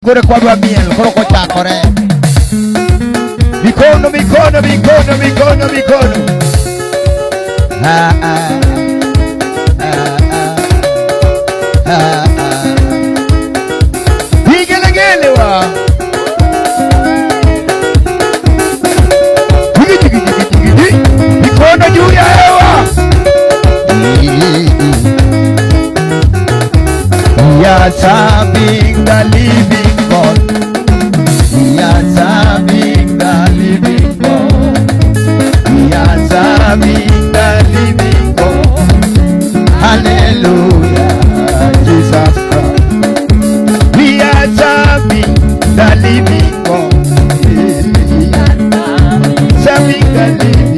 Kore kwa dwa miel, kore kwa chakore. Mikono, mikono, mikono, mikono, mikono. Vigelegele wa. Mikono juu ya hewa. We are serving the living God. We are serving the living God. We are serving the living God. Hallelujah, Jesus Christ. We are serving the living God. Serving the living,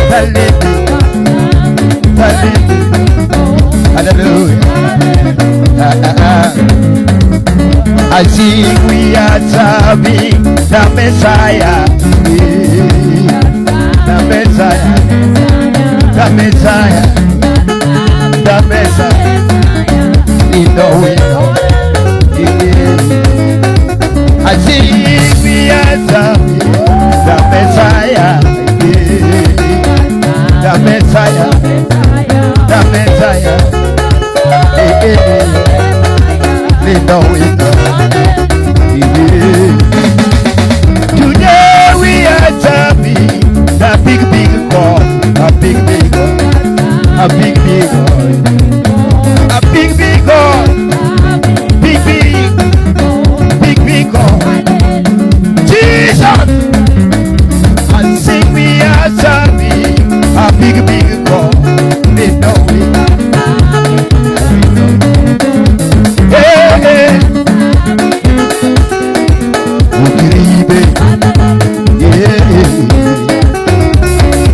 the living, the living. Hallelujah. I sing, we are serving the Messiah, the Messiah, the Messiah, the Messiah. In the window, I sing, we are serving the Messiah, the Messiah, the Messiah. Today we are serving the big God, a big God, a big God, a big God, big God, Jesus. And sing, we are serving a big God. They know it.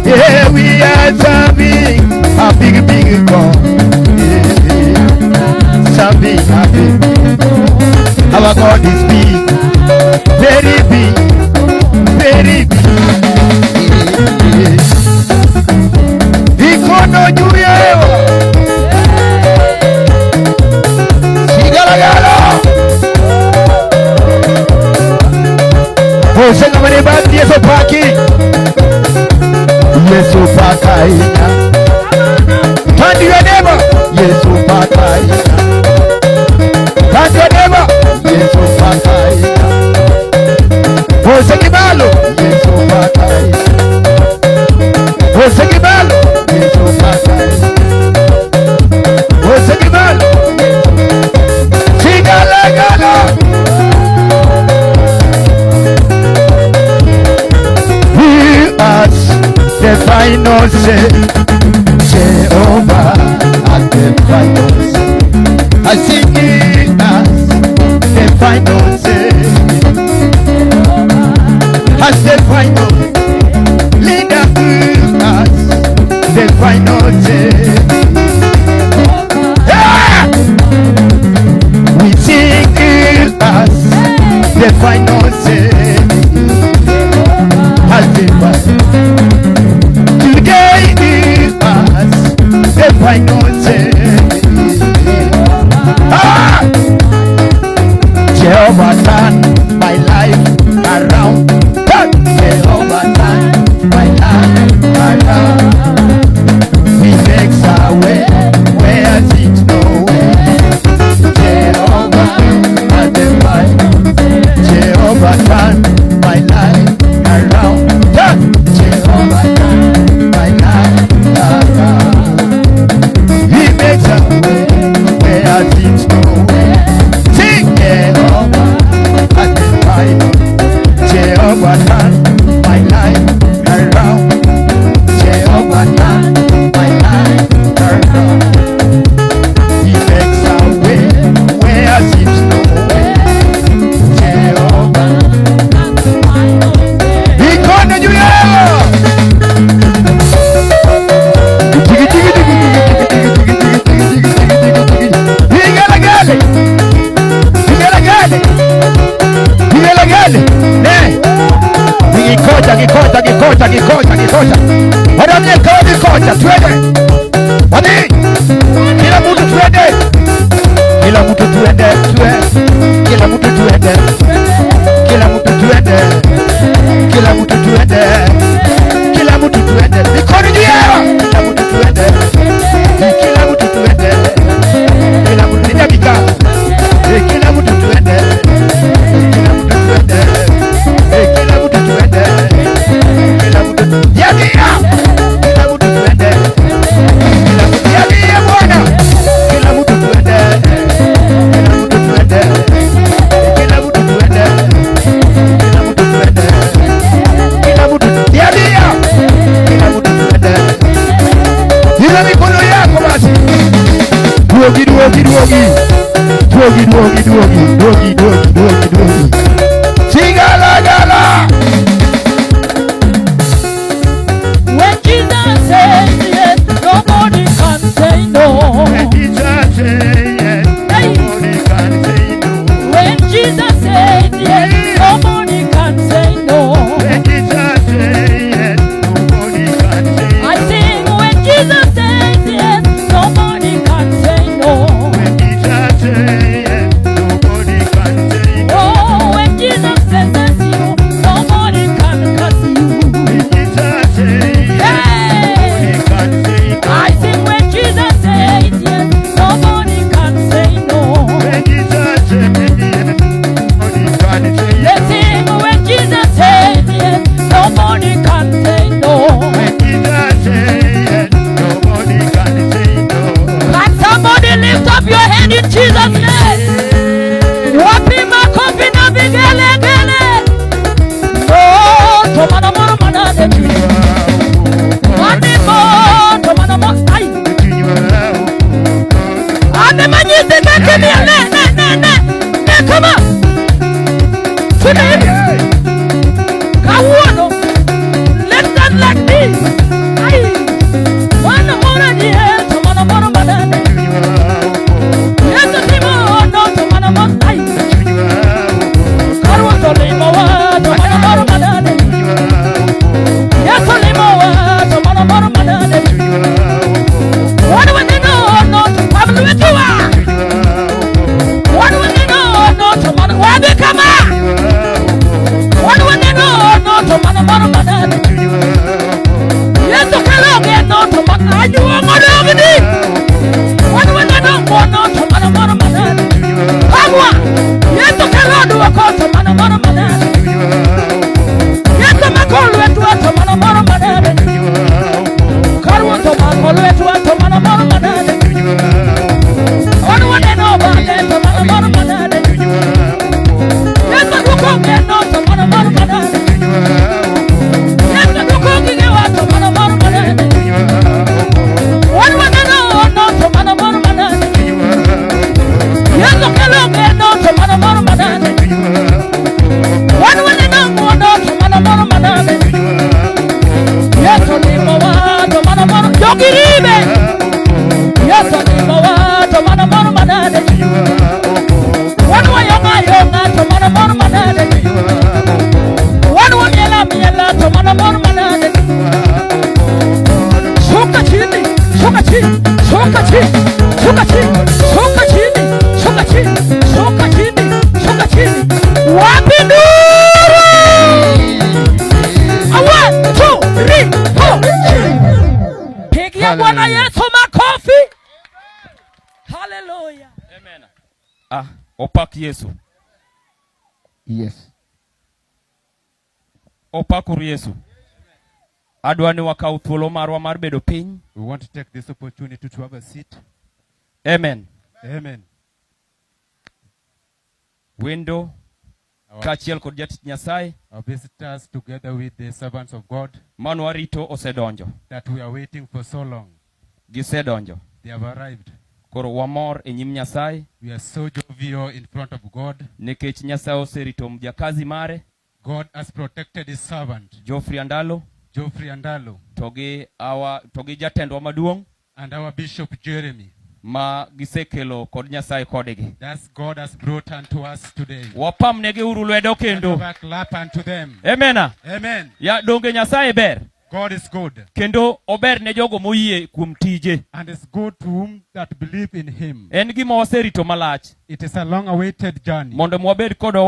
Yeah, we are serving a big God. Serving a big. Our God is big, very big, very big. Ikono juu ya hewa. Sigalagala. Senga mani bandi Yesu paki, Yesu pakaina. Turn to your neighbor, Yesu pakaina. Turn to your neighbor, Yesu pakaina. Osekibalo, Yesu pakaina. Osekibalo, Yesu pakaina. Osekibalo, Sigalagala. The final say, Jehovah at the final say. I sing it as the final say. As the final leader us, the final say. Ah! We sing it as the final say. As the final. Today is us, the final say. Ah! Jehovah turn my life around. Jehovah turn my life around. He makes a way where seems no way. Jehovah has the fight. Jehovah turn my life around. Jehovah turn my life around. He makes a way where seems no way. Sing Jehovah at the fight. Jehovah turn my life around. Jehovah turn my life around. He makes a way where seems no way. Jehovah. Ikono juu ya hewa. Gikocha. Wadamie kawa gikocha, tuende. Wadi, kila mtu tuende. Kila mtu tuende. Sigala. When Jesus says yes, nobody can say no. When Jesus says yes, nobody can say no. When Jesus says yes, nobody can say no. When Jesus says yes, nobody can say no. I sing when Jesus says yes, nobody can say no. When Jesus says yes, nobody can say no. Oh, when Jesus says you, nobody can curse you. When Jesus says yes, nobody can say no. I sing when Jesus says yes, nobody can say no. When Jesus says yes, nobody can say no. Let's sing when Jesus says yes, nobody can say no. When Jesus says yes, nobody can say no. Can somebody lift up your hand in Jesus' name? Wapi makofi na vigelegele. Oh, tomana mwana manade. Wani mo, tomana mwana. Ay. Ane manyisi kake ni ne, come on. Suna hivi. Kawuono. Let's dance like this. Ay. Wana mwana niye, tomana mwana manade. Yesu timo, no, tomana mwana. Ay. Karwa tolimo wa, tomana mwana manade. Yesu limo wa, tomana mwana manade. What do we know? No, to Pablo Vetua. What do we know? No, to Mana Wabikama. What do we know? No, to Mana Mana Mana. Yes, to Kalong, no, to Mana. Are you a Madamini? What do we know? No, to Mana Mana Mana. Pabua. Yes, to Kalong, do a call to Mana Mana Mana. Yes, to Macol, to Mana Mana Mana. Carwan to Macol, to Mana Mana Mana. What do we know about that? To Mana Mana Mana. Yes, to Cook, no, to Mana Mana Mana. Yes, to Cook, to Mana Mana Mana. What do we know? No, to Mana Mana Mana. Yes, to Kalong, no, to Mana Mana Mana. What do we know? No, to Mana Mana Mana. Yes, to Limoa, to Mana Mana. Yogiribe. Yes, to Limoa, to Mana Mana Mana. What do I know? To Mana Mana Mana. What do I know? To Mana Mana Mana. Soka chini, soka chini, soka chini, soka chini, soka chini, soka chini, soka chini, soka chini. Wapinduru! 1, 2, 3, 4. Pigia Bwana Yesu makofi. Hallelujah. Amen. Opak Yesu. Yes. Opakuru Yesu. Adwani wakau thuolo marwa mar bedo piny. We want to take this opportunity to have a seat. Amen. Amen. Wendo kachiel kod jatich Nyasaye Our visitors together with the servants of God manwa rito osedonjo. that we are waiting for so long. Gisedonjo. They have arrived. Koro wamor e nyim Nyasaye We are so jovial in front of God. nikech Nyasaye oserito mjakazi mare God has protected his servant, Geoffrey Andalo Geoffrey Andalo, togi jatendwa maduong' and our Bishop Jeremy. ma gisekelo kod Nyasaye kodegi. That's God has brought unto us today. Wapamnegi uru lwedo kendo. Clap unto them. Amen. Amen. Ya donge Nyasaye ber. God is good. Kendo ober ne jogo moyie kuom tije. And it's good to whom that believe in him. En gima waserito malach It is a long awaited journey. mondo mwabed kodwa